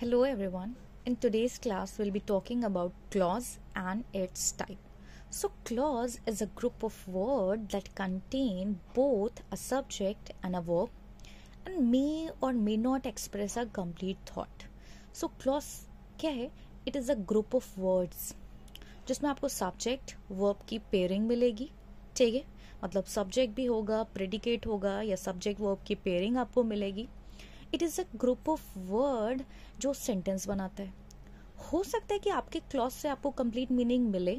Hello everyone. In today's class, we'll be talking about clause and its type. So, clause is a group of words that contain both a subject and a verb and may or may not express a complete thought. So, clause क्या है? It is a group of words जिसमें आपको subject verb की pairing मिलेगी. ठीक है, मतलब subject भी होगा, प्रेडिकेट होगा या सब्जेक्ट वर्ब की पेयरिंग आपको मिलेगी. It is a group of word जो सेंटेंस बनाता है. हो सकता है कि आपके क्लॉज से आपको कंप्लीट मीनिंग मिले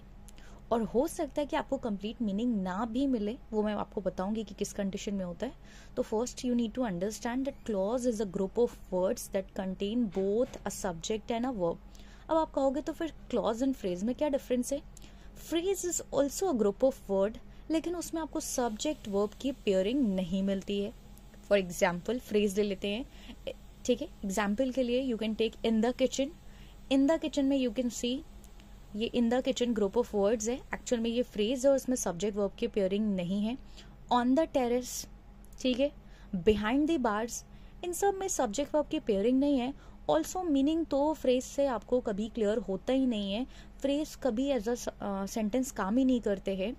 और हो सकता है कि आपको कंप्लीट मीनिंग ना भी मिले. वो मैं आपको बताऊंगी कि किस कंडीशन में होता है. तो first you need to understand that clause is a group of words that contain both a subject and a verb. अब आप कहोगे तो फिर क्लॉज एंड फ्रेज में क्या डिफरेंस है? Phrase is also a group of word, लेकिन उसमें आपको सब्जेक्ट वर्ब की पेयरिंग नहीं मिलती है. फॉर एग्जाम्पल फ्रेज ले लेते हैं. ठीक है, एग्जाम्पल के लिए you can take in the kitchen. In the kitchen में यू कैन सी ये in the kitchen group of words है. एक्चुअल में ये फ्रेज है और इसमें सब्जेक्ट वर्ब की पेयरिंग नहीं है. ऑन द टेरेस, ठीक है, बिहाइंड द बार्स, इन सब में सब्जेक्ट वर्ब की पेयरिंग नहीं है. ऑल्सो मीनिंग तो फ्रेज से आपको कभी क्लियर होता ही नहीं है. फ्रेज कभी एज अ सेंटेंस काम ही नहीं करते हैं.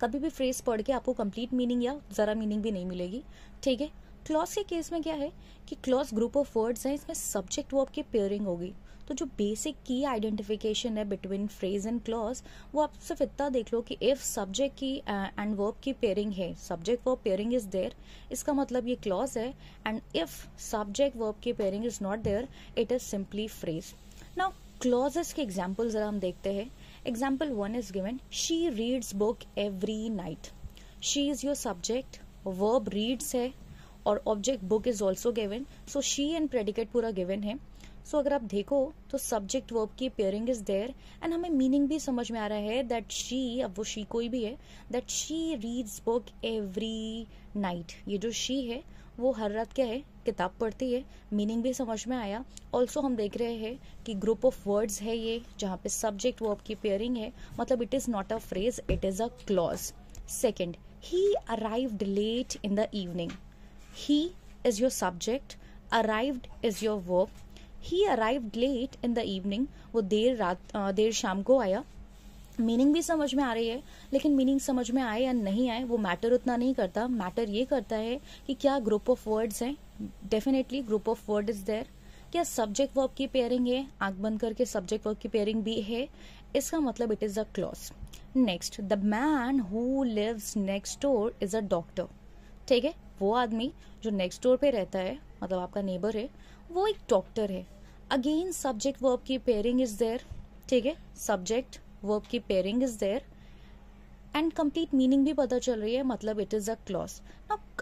कभी भी फ्रेज पढ़ के आपको कंप्लीट मीनिंग या ज़रा मीनिंग भी नहीं मिलेगी. ठीक है, क्लॉज के केस में क्या है कि क्लॉज ग्रुप ऑफ वर्ड्स है, इसमें सब्जेक्ट वर्ब की पेयरिंग होगी. तो जो बेसिक की आइडेंटिफिकेशन है बिटवीन फ्रेज एंड क्लॉज, वो आप सिर्फ इतना देख लो कि इफ सब्जेक्ट की एंड वर्ब की पेयरिंग है, subject verb pairing is there, इसका मतलब ये क्लॉज है. एंड इफ सब्जेक्ट वर्ब की pairing is not there, it is simply phrase. Now clauses के एग्जाम्पल जरा हम देखते हैं. Example 1 is given, she reads book every night. She is your subject, verb reads है और object book is also given. So she and predicate पूरा given है. So अगर आप देखो तो subject verb की pairing is there and हमें meaning भी समझ में आ रहा है that she, अब वो she कोई भी है, that she reads book every night. ये जो she है वो हर रात क्या है, किताब पढ़ती है. मीनिंग भी समझ में आया. ऑल्सो हम देख रहे हैं कि ग्रुप ऑफ वर्ड्स है ये जहाँ पे सब्जेक्ट वर्ब की पेयरिंग है, मतलब it is not a phrase, it is a clause. Second, he arrived late in the evening. He is your subject, arrived is your verb. He arrived late in the evening, वो देर शाम को आया. Meaning भी समझ में आ रही है, लेकिन मीनिंग समझ में आए या नहीं आए वो मैटर उतना नहीं करता. मैटर ये करता है कि क्या ग्रुप ऑफ वर्ड्स हैं. Definitely group of word is there. क्या सब्जेक्ट वर्ब की पेयरिंग है, आंख बंद करके सब्जेक्ट वर्ब की पेयरिंग भी है, इसका मतलब it is a clause. Next, the man who lives next door is a doctor. ठीक है, वो आदमी जो नेक्स्ट डोर पे रहता है, मतलब आपका नेबर है, वो एक डॉक्टर है. अगेन सब्जेक्ट वर्ब की पेयरिंग इज देयर. ठीक है, सब्जेक्ट वर्ब की pairing is there and complete meaning भी पता चल रही है, मतलब इट इज अ क्लॉज.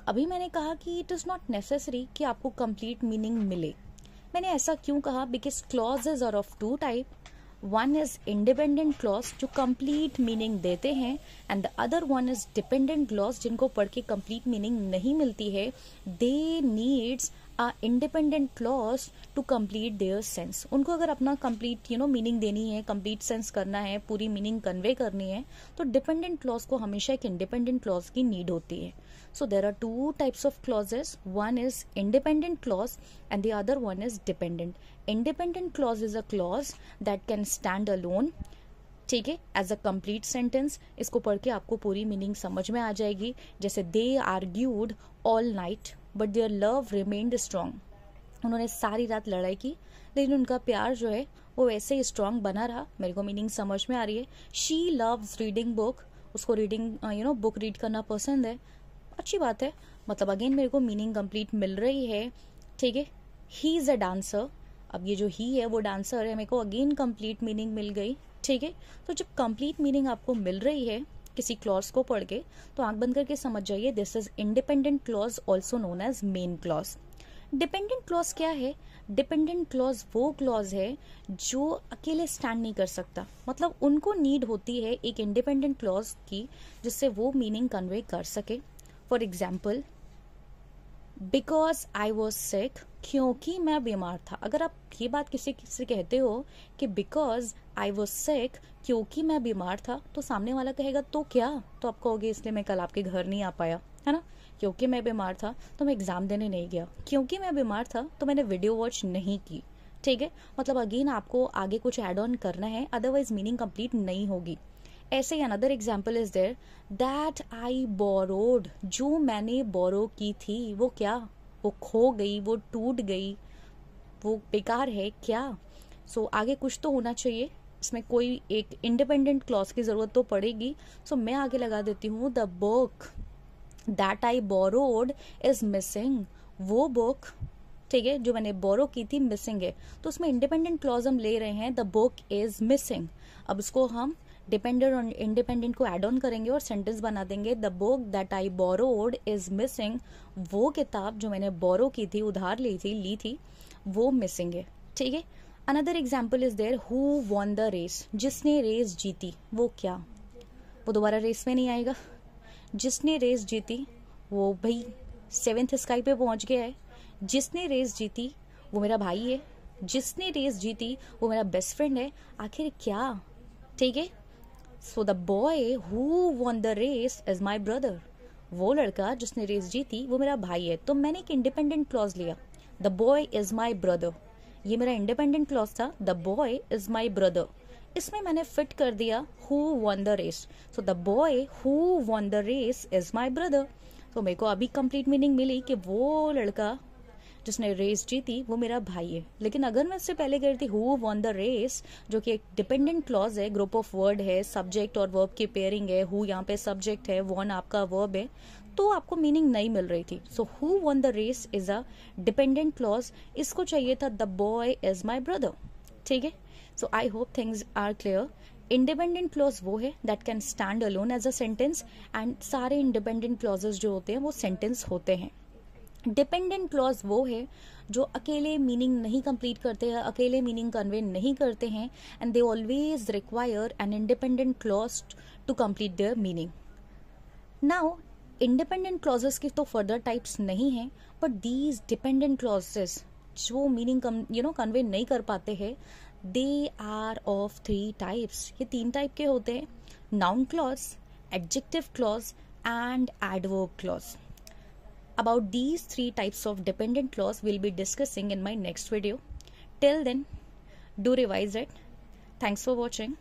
अभी मैंने कहा कि इट इज नॉट नेसेसरी कि आपको कंप्लीट मीनिंग मिले. मैंने ऐसा क्यों कहा? Because clauses are of two type. One is independent clause जो कंप्लीट मीनिंग देते हैं and the other one is dependent clause जिनको पढ़ के कंप्लीट मीनिंग नहीं मिलती है. They needs a independent clause to complete their sense. उनको अगर अपना कंप्लीट मीनिंग देनी है, कंप्लीट सेंस करना है, पूरी मीनिंग कन्वे करनी है, तो डिपेंडेंट क्लॉज को हमेशा एक इंडिपेंडेंट क्लॉज की नीड होती है. So there are two types of clauses. One is independent clause and the other one is dependent. Independent clause is a clause that can stand alone. ठीक है, as a complete sentence. इसको पढ़ के आपको पूरी meaning समझ में आ जाएगी. जैसे they argued all night but their love remained strong. उन्होंने सारी रात लड़ाई की लेकिन उनका प्यार जो है वो वैसे ही स्ट्रांग बना रहा. मेरे को मीनिंग समझ में आ रही है. She loves reading book. उसको रीडिंग बुक रीड करना पसंद है. अच्छी बात है, मतलब अगेन मेरे को मीनिंग कंप्लीट मिल रही है. ठीक है, ही इज अ डांसर. अब ये जो ही है वो डांसर है, मेरे को अगेन कंप्लीट मीनिंग मिल गई. ठीक है, तो जब कंप्लीट मीनिंग आपको मिल रही है किसी क्लॉज को पढ़ के, तो आंख बंद करके समझ जाइए this is independent clause, also known as main clause. Dependent clause क्या है? डिपेंडेंट क्लॉज वो क्लॉज है जो अकेले स्टैंड नहीं कर सकता, मतलब उनको नीड होती है एक इंडिपेंडेंट क्लॉज की जिससे वो मीनिंग कन्वे कर सके. For example, because I was sick, क्योंकि मैं बीमार था. अगर आप ये बात किसी से कहते हो कि बिकॉज आई वॉज सिक, क्योंकि मैं बीमार था, तो सामने वाला कहेगा तो क्या, तो आप कहोगे इसलिए मैं कल आपके घर नहीं आ पाया, है ना. क्योंकि मैं बीमार था तो मैं एग्जाम देने नहीं गया. क्योंकि मैं बीमार था तो मैंने वीडियो वॉच नहीं की. ठीक है, मतलब अगेन आपको आगे कुछ ऐड ऑन करना है, अदरवाइज मीनिंग कंप्लीट नहीं होगी। ऐसे ही another example is there, that I borrowed, जो मैंने बोरो की थी वो क्या, वो खो गई, वो टूट गई, वो बेकार है क्या। सो आगे कुछ तो होना चाहिए, इसमें कोई एक इंडिपेंडेंट क्लॉज की जरूरत तो पड़ेगी। सो मैं आगे लगा देती हूँ, the book that I borrowed is missing, वो बुक, ठीक है, जो मैंने बोरो की थी मिसिंग है, तो उसमें इंडिपेंडेंट क्लॉज हम ले रहे हैं, द बुक इज मिसिंग। अब इसको हम डिपेंडेंट और इंडिपेंडेंट को एड ऑन करेंगे और सेंटेंस बना देंगे, the book that I borrowed is missing, वो किताब जो मैंने बोरो की थी, उधार ली थी, वो मिसिंग है। ठीक है, another example is there, who won the race, जिसने रेस जीती, वो क्या, वो दोबारा रेस में नहीं आएगा। जिसने रेस जीती वो भाई 7th स्काई पे पहुंच गया है। जिसने रेस जीती वो मेरा भाई है। जिसने रेस जीती वो मेरा बेस्ट फ्रेंड है। आखिर क्या, ठीक है। So the boy who won the race is my brother, वो लड़का जिसने रेस जीती वो मेरा भाई है। तो मैंने एक इंडिपेंडेंट क्लॉज लिया, the boy is my brother, ये मेरा इंडिपेंडेंट क्लॉज था, the boy is my brother. इसमें मैंने फिट कर दिया who won the race, so the boy who won the race is my brother. तो मेरे को अभी कंप्लीट मीनिंग मिली कि वो लड़का जिसने रेस जीती वो मेरा भाई है। लेकिन अगर मैं इससे पहले कह रही थी हु वॉन द रेस, जो कि एक डिपेंडेंट क्लॉज है, ग्रुप ऑफ वर्ड है, सब्जेक्ट और वर्ब की पेयरिंग है, हु यहाँ पे सब्जेक्ट है, वॉन आपका वर्ब है, तो आपको मीनिंग नहीं मिल रही थी। So who won the race is a dependent clause, इसको चाहिए था the boy is my brother. ठीक है, so I hope things are clear. Independent clause वो है that can stand alone as a sentence, and सारे इंडिपेंडेंट क्लॉजेस जो होते हैं वो सेंटेंस होते हैं। डिपेंडेंट क्लॉज वो है जो अकेले मीनिंग नहीं कंप्लीट करते हैं, अकेले मीनिंग कन्वे नहीं करते हैं, and they always require an independent clause to complete their meaning. Now independent clauses की तो फर्दर टाइप्स नहीं है, बट दीज डिपेंडेंट क्लॉजेस जो मीनिंग कन्वे नहीं कर पाते हैं, दे आर ऑफ 3 टाइप्स। ये 3 टाइप के होते हैं, noun clause, adjective clause and adverb clause. About these 3 types of dependent clause we'll be discussing in my next video. Till then, do revise it. Thanks for watching.